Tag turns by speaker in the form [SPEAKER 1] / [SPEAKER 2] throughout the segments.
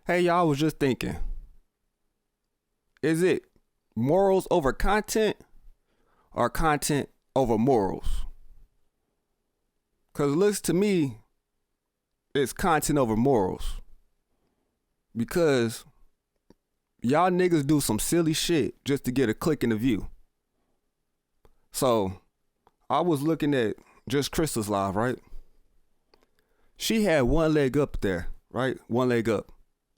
[SPEAKER 1] Hey, y'all, I was just thinking, is it morals over content or content over morals? Because it looks to me, it's content over morals. Because y'all niggas do some silly shit just to get a click in the view. So, I was looking at just Krista's live, right? She had one leg up there, right? One leg up.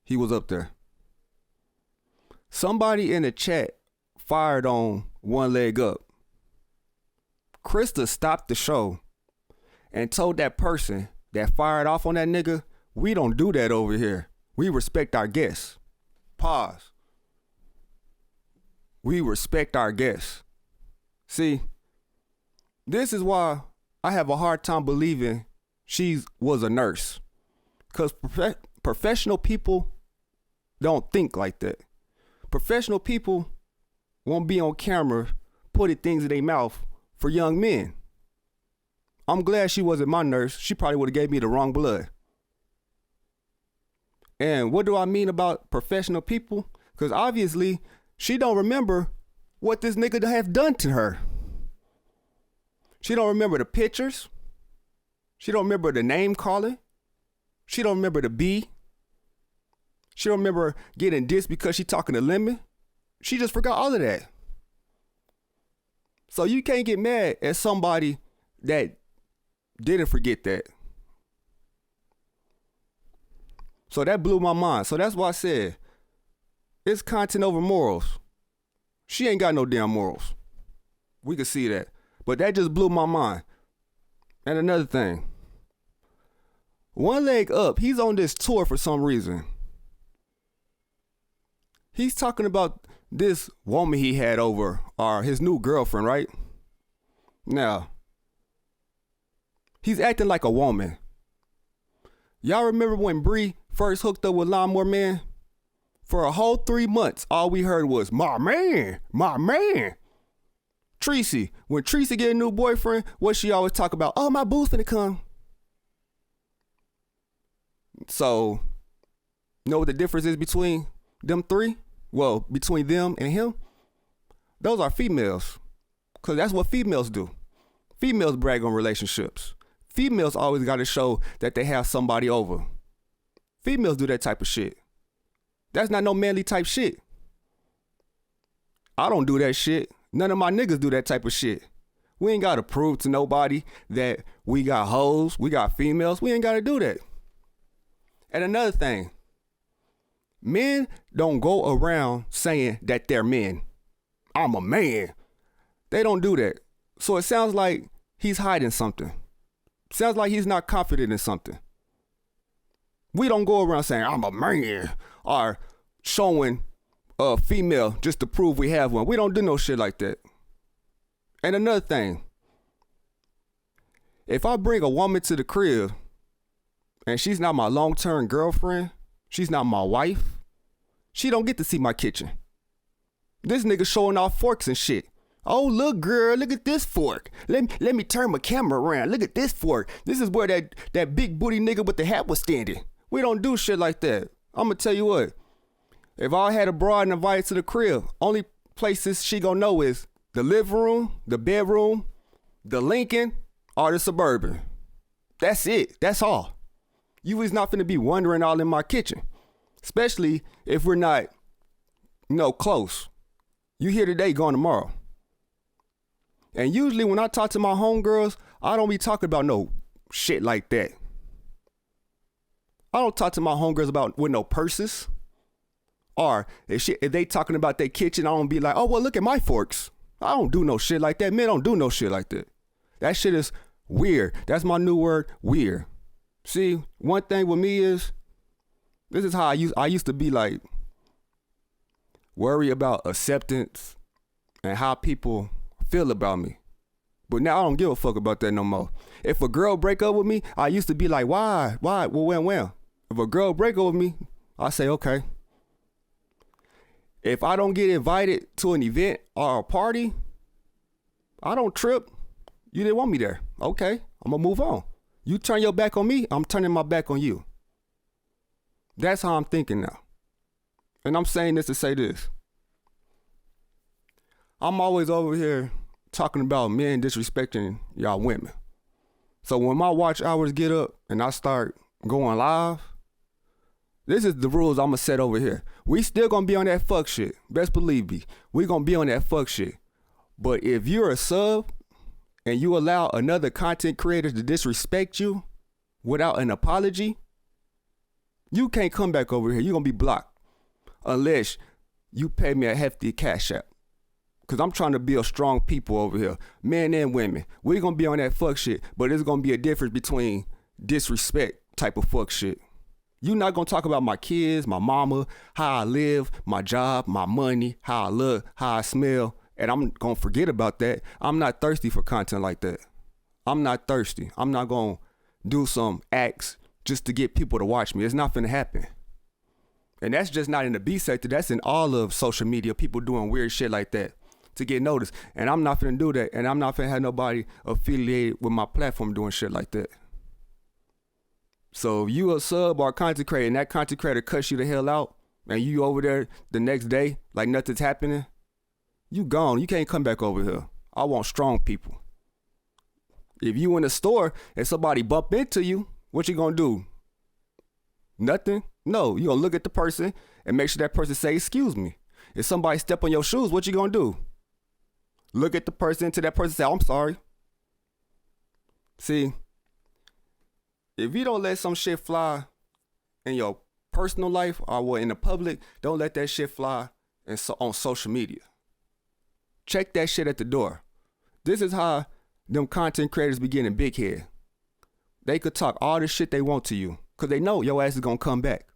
[SPEAKER 1] He was up there. Somebody in the chat fired on one leg up. Krista stopped the show and told that person that fired off on that nigga, we don't do that over here. We respect our guests. Pause. We respect our guests. See, this is why I have a hard time believing she was a nurse. Because professional people don't think like that. Professional people won't be on camera putting things in their mouth for young men. I'm glad she wasn't my nurse. She probably would have gave me the wrong blood. And what do I mean about professional people? Because obviously she don't remember what this nigga have done to her. She don't remember the pictures. She don't remember the name calling. She don't remember the B. She don't remember getting dissed because she talking to Lemon. She just forgot all of that. So you can't get mad at somebody that didn't forget that. So that blew my mind. So that's why I said, it's content over morals. She ain't got no damn morals. We could see that. But that just blew my mind. And another thing. One leg up, he's on this tour for some reason. He's talking about this woman he had over, or his new girlfriend, right? Now, he's acting like a woman. Y'all remember when Bree first hooked up with Lawnmower Man? For a whole 3 months, all we heard was, my man, my man. Tracy, when Tracy get a new boyfriend, what she always talk about? Oh, my boo's finna come. So, you know what the difference is between them three? Well, between them and him? Those are females. Because that's what females do. Females brag on relationships. Females always got to show that they have somebody over. Females do that type of shit. That's not no manly type shit. I don't do that shit. None of my niggas do that type of shit. We ain't got to prove to nobody that we got hoes, we got females. We ain't got to do that. And another thing, men don't go around saying that they're men. I'm a man. They don't do that. So it sounds like he's hiding something. Sounds like he's not confident in something. We don't go around saying, I'm a man, or showing a female just to prove we have one. We don't do no shit like that. And another thing, if I bring a woman to the crib and she's not my long-term girlfriend, she's not my wife, she don't get to see my kitchen. This nigga showing off forks and shit. Oh, look, girl, look at this fork. Let me turn my camera around. Look at this fork. This is where that big booty nigga with the hat was standing. We don't do shit like that. I'm gonna tell you what. If I had a broad and invited to the crib, only places she gonna know is the living room, the bedroom, the Lincoln, or the Suburban. That's it. That's all. You is not finna be wandering all in my kitchen. Especially if we're not, close. You here today, gone tomorrow. And usually when I talk to my homegirls, I don't be talking about no shit like that. I don't talk to my homegirls about with no purses. Or if they talking about their kitchen, I don't be like, oh, well, look at my forks. I don't do no shit like that. Men don't do no shit like that. That shit is weird. That's my new word, weird. See, one thing with me is, this is how I used to be like, worry about acceptance and how people feel about me. But now I don't give a fuck about that no more. If a girl break up with me, I used to be like, why? Well, when? If a girl break up with me, I say, okay. If I don't get invited to an event or a party, I don't trip. You didn't want me there. Okay, I'm gonna move on. You turn your back on me, I'm turning my back on you. That's how I'm thinking now. And I'm saying this to say this. I'm always over here talking about men disrespecting y'all women. So when my watch hours get up and I start going live, this is the rules I'm gonna set over here. We still gonna be on that fuck shit. Best believe me. We gonna be on that fuck shit. But if you're a sub and you allow another content creator to disrespect you without an apology, you can't come back over here. You're gonna be blocked unless you pay me a hefty cash app. Cause I'm trying to build strong people over here, men and women. We're gonna be on that fuck shit, but there's gonna be a difference between disrespect type of fuck shit. You're not gonna talk about my kids, my mama, how I live, my job, my money, how I look, how I smell, and I'm gonna forget about that. I'm not thirsty for content like that. I'm not thirsty. I'm not gonna do some acts just to get people to watch me. It's not gonna happen. And that's just not in the B sector. That's in all of social media. People doing weird shit like that to get noticed. And I'm not finna do that. And I'm not finna have nobody affiliated with my platform doing shit like that. So if you a sub or a content creator and that content creator cuts you the hell out and you over there the next day like nothing's happening, you gone. You can't come back over here. I want strong people. If you in a store and somebody bump into you, what you gonna do? Nothing? No, you gonna look at the person and make sure that person say, excuse me. If somebody step on your shoes, what you gonna do? Look at the person till that person say, oh, I'm sorry. See, if you don't let some shit fly in your personal life or in the public, don't let that shit fly on social media. Check that shit at the door. This is how them content creators be getting big head. They could talk all the shit they want to you because they know your ass is going to come back.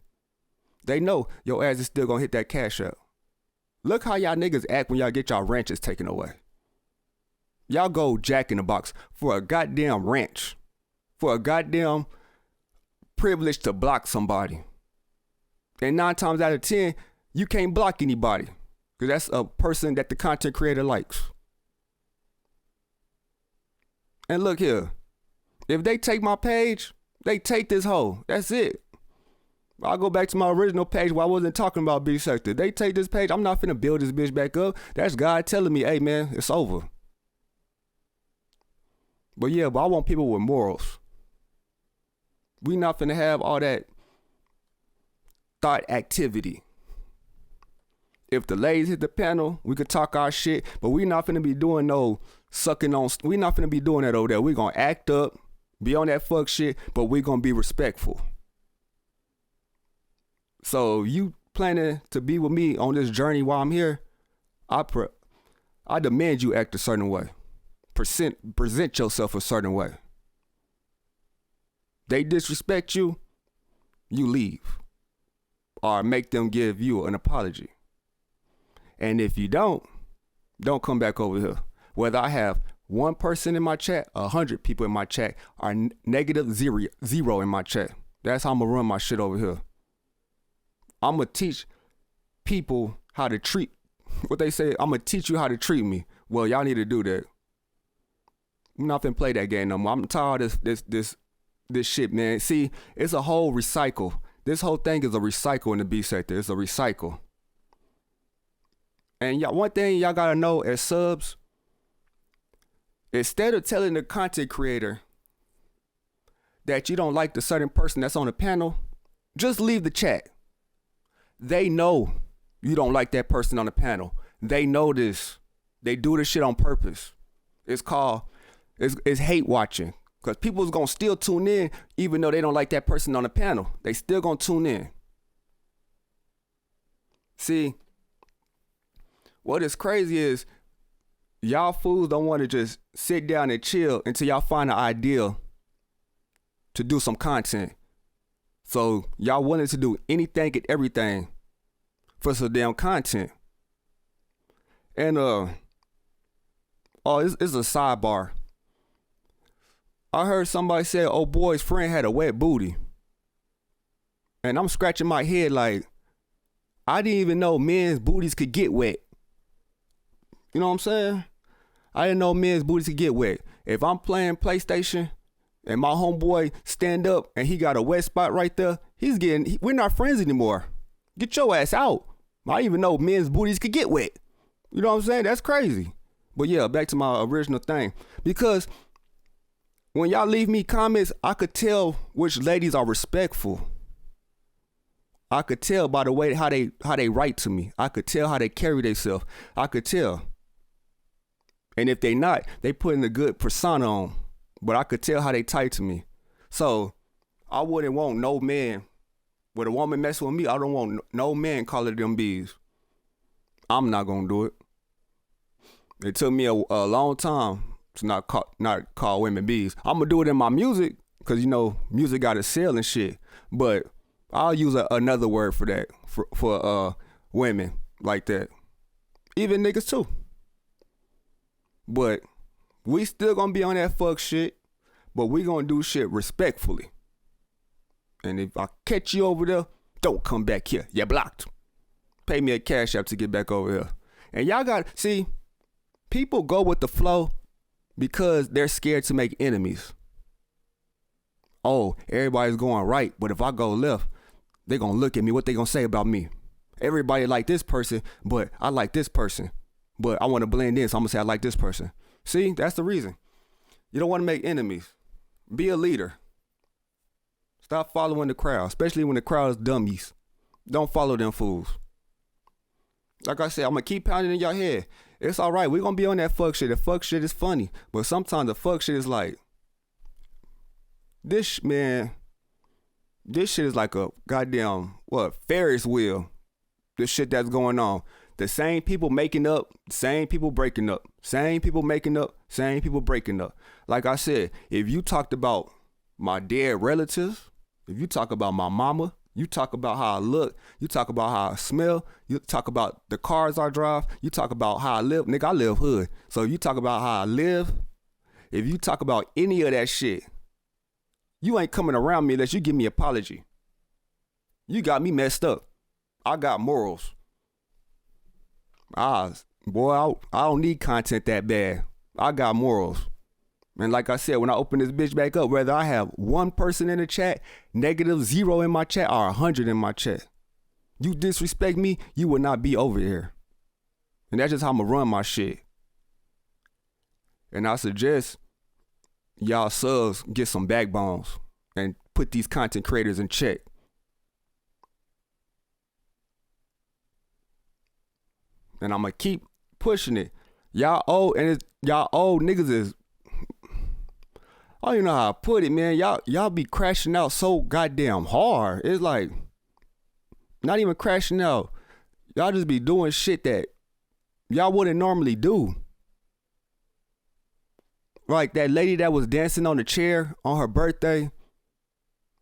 [SPEAKER 1] They know your ass is still going to hit that cash out. Look how y'all niggas act when y'all get y'all ranches taken away. Y'all go Jack in the Box for a goddamn ranch. For a goddamn privilege to block somebody. And 9 times out of 10, you can't block anybody. Because that's a person that the content creator likes. And look here. If they take my page, they take this hoe. That's it. I'll go back to my original page where I wasn't talking about B sector. They take this page. I'm not finna build this bitch back up. That's God telling me, hey man, it's over. But yeah, but I want people with morals. We not finna have all that thought activity. If the ladies hit the panel, we could talk our shit, but we not finna be doing no sucking on. We not finna be doing that over there. We gonna act up, be on that fuck shit, but we gonna be respectful. So you planning to be with me on this journey while I'm here, I demand you act a certain way. Present yourself a certain way. They disrespect you, you leave. Or make them give you an apology. And if you don't come back over here. Whether I have 1 person in my chat, 100 people in my chat, or negative zero in my chat. That's how I'm gonna run my shit over here. I'm gonna teach people how to treat, what they say, I'm gonna teach you how to treat me. Well, y'all need to do that. I'm not finna play that game no more. I'm tired of this shit, man. See, it's a whole recycle. This whole thing is a recycle in the B sector. It's a recycle. And y'all, one thing y'all gotta know as subs, instead of telling the content creator that you don't like the certain person that's on the panel, just leave the chat. They know you don't like that person on the panel. They know this. They do this shit on purpose. It's called, it's hate watching. Because people's gonna still tune in even though they don't like that person on the panel. They still gonna tune in. See, what is crazy is y'all fools don't want to just sit down and chill until y'all find an idea to do some content. So y'all willing to do anything and everything for some damn content. And it's a sidebar. I heard somebody say, oh boy's friend had a wet booty. And I'm scratching my head like, I didn't even know men's booties could get wet. You know what I'm saying? I didn't know men's booties could get wet. If I'm playing PlayStation and my homeboy stand up and he got a wet spot right there, we're not friends anymore. Get your ass out. I even know men's booties could get wet. You know what I'm saying? That's crazy. But yeah, back to my original thing. Because when y'all leave me comments, I could tell which ladies are respectful. I could tell by the way how they write to me. I could tell how they carry themselves. I could tell. And if they not, they putting a good persona on. But I could tell how they tight to me. So I wouldn't want no man. When a woman mess with me, I don't want no man calling them bees. I'm not gonna do it. It took me a long time to not call women bees. I'm gonna do it in my music, cause you know music got to sell and shit. But I'll use another word for that for women like that. Even niggas too. But we still gonna be on that fuck shit. But we gonna do shit respectfully. And if I catch you over there, don't come back here. You're blocked. Pay me a cash app to get back over here. And y'all see, people go with the flow because they're scared to make enemies. Oh, everybody's going right, but if I go left, they're going to look at me. What they going to say about me? Everybody like this person, but I like this person. But I want to blend in, so I'm going to say I like this person. See, that's the reason. You don't want to make enemies. Be a leader. Stop following the crowd, especially when the crowd is dummies. Don't follow them fools. Like I said, I'm going to keep pounding in your head. It's all right. We're going to be on that fuck shit. The fuck shit is funny. But sometimes the fuck shit is like, this shit is like a goddamn, Ferris wheel. This shit that's going on. The same people making up, same people breaking up. Same people making up, same people breaking up. Like I said, if you talked about my dead relatives, if you talk about my mama, you talk about how I look, you talk about how I smell, you talk about the cars I drive, you talk about how I live. Nigga, I live hood. So if you talk about how I live, if you talk about any of that shit, you ain't coming around me unless you give me an apology. You got me messed up. I got morals. I don't need content that bad. I got morals. And like I said, when I open this bitch back up, whether I have one person in the chat, -0 in my chat, or 100 in my chat, you disrespect me, you will not be over here. And that's just how I'm gonna run my shit. And I suggest y'all subs get some backbones and put these content creators in check. And I'm gonna keep pushing it. Y'all old niggas is, I don't even know how to put it, man. Y'all be crashing out so goddamn hard. It's like, not even crashing out. Y'all just be doing shit that y'all wouldn't normally do. Like that lady that was dancing on the chair on her birthday.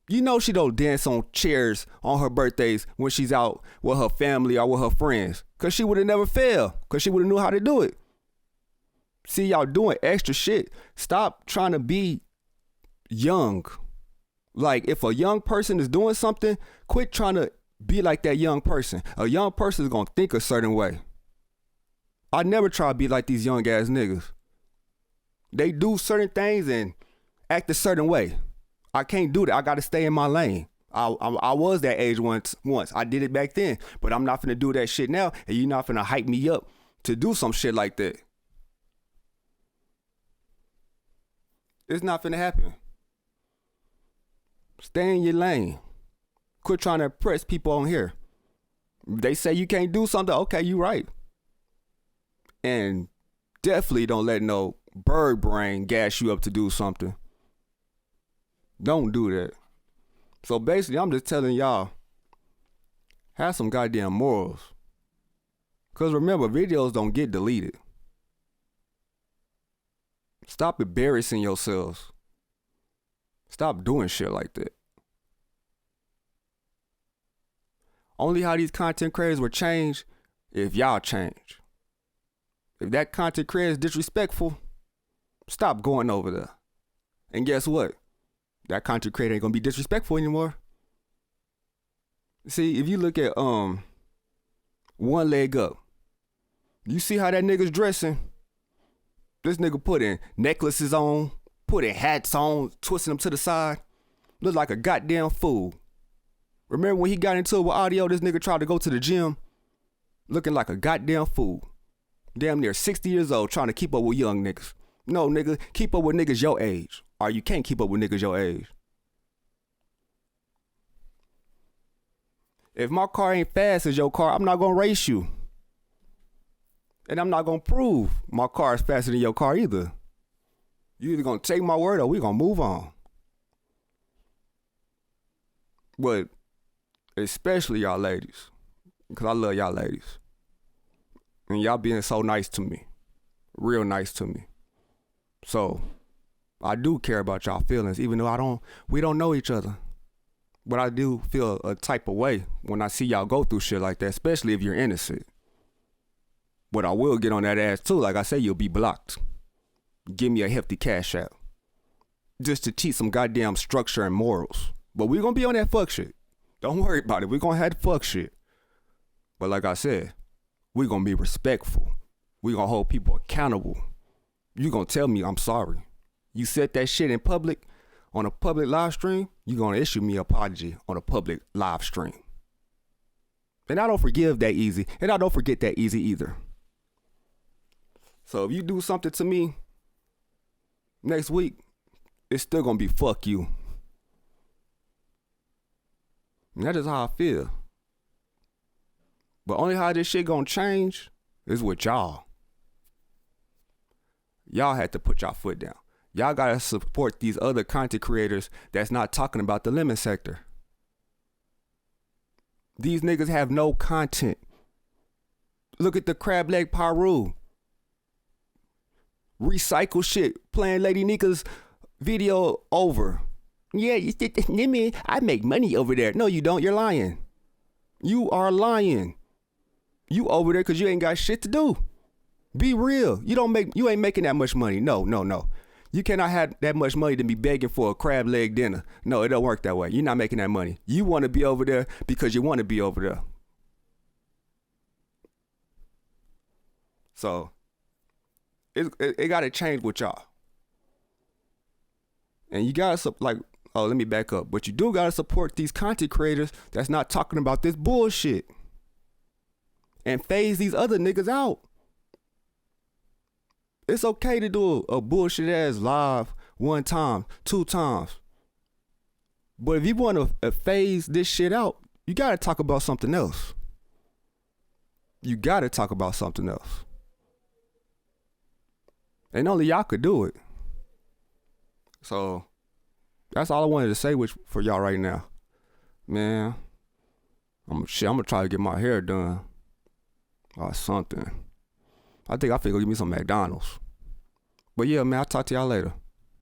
[SPEAKER 1] You know she don't dance on chairs on her birthdays when she's out with her family or with her friends. Because she would have never failed. Because she would have knew how to do it. See, y'all doing extra shit. Stop trying to be young. Like, if a young person is doing something, quit trying to be like that young person. A young person is going to think a certain way. I never try to be like these young ass niggas. They do certain things and act a certain way. I can't do that. I got to stay in my lane. I was that age once. I did it back then. But I'm not finna do that shit now. And you're not finna hype me up to do some shit like that. It's not finna happen. Stay in your lane. Quit trying to impress people on here. They say you can't do something. Okay, you right. And definitely don't let no bird brain gas you up to do something. Don't do that. So basically, I'm just telling y'all, have some goddamn morals. Because remember, videos don't get deleted. Stop embarrassing yourselves. Stop doing shit like that. Only how these content creators will change if y'all change. If that content creator is disrespectful, stop going over there. And guess what? That content creator ain't gonna be disrespectful anymore. See, if you look at One Leg Up, you see how that nigga's dressing? This nigga putting necklaces on, putting hats on, twisting them to the side. Look like a goddamn fool. Remember when he got into it with Audio, this nigga tried to go to the gym looking like a goddamn fool. Damn near 60 years old trying to keep up with young niggas. No, nigga, keep up with niggas your age. Or you can't keep up with niggas your age. If my car ain't fast as your car, I'm not gonna race you. And I'm not gonna prove my car is faster than your car either. You either gonna take my word or we gonna move on. But especially y'all ladies, because I love y'all ladies. And y'all being so nice to me. Real nice to me. So I do care about y'all feelings, even though we don't know each other. But I do feel a type of way when I see y'all go through shit like that, especially if you're innocent. But I will get on that ass too. Like I say, you'll be blocked. Give me a hefty cash out. Just to teach some goddamn structure and morals. But we gonna be on that fuck shit. Don't worry about it. We gonna have fuck shit. But like I said, we gonna be respectful. We gonna hold people accountable. You gonna tell me I'm sorry. You said that shit in public, on a public live stream, you gonna issue me an apology on a public live stream. And I don't forgive that easy. And I don't forget that easy either. So if you do something to me next week, it's still gonna be fuck you. And that is how I feel. But only how this shit gonna change is with y'all. Y'all had to put y'all foot down. Y'all gotta support these other content creators that's not talking about the lemon sector. These niggas have no content. Look at the crab leg Paru. Recycle shit. Playing Lady Nika's video over. Yeah, you did this, Nimmy. I make money over there. No, you don't. You're lying. You are lying. You over there because you ain't got shit to do. Be real. You ain't making that much money. No. You cannot have that much money to be begging for a crab leg dinner. No, it don't work that way. You're not making that money. You want to be over there because you want to be over there. So, it got to change with y'all. And you got to, let me back up. But you do got to support these content creators that's not talking about this bullshit. And phase these other niggas out. It's okay to do a bullshit ass live 1 time, 2 times. But if you want to phase this shit out, you got to talk about something else. You got to talk about something else. And only y'all could do it. So that's all I wanted to say for y'all right now. Man, I'm gonna try to get my hair done or something. I think I finna go get me some McDonald's. But yeah, man, I'll talk to y'all later.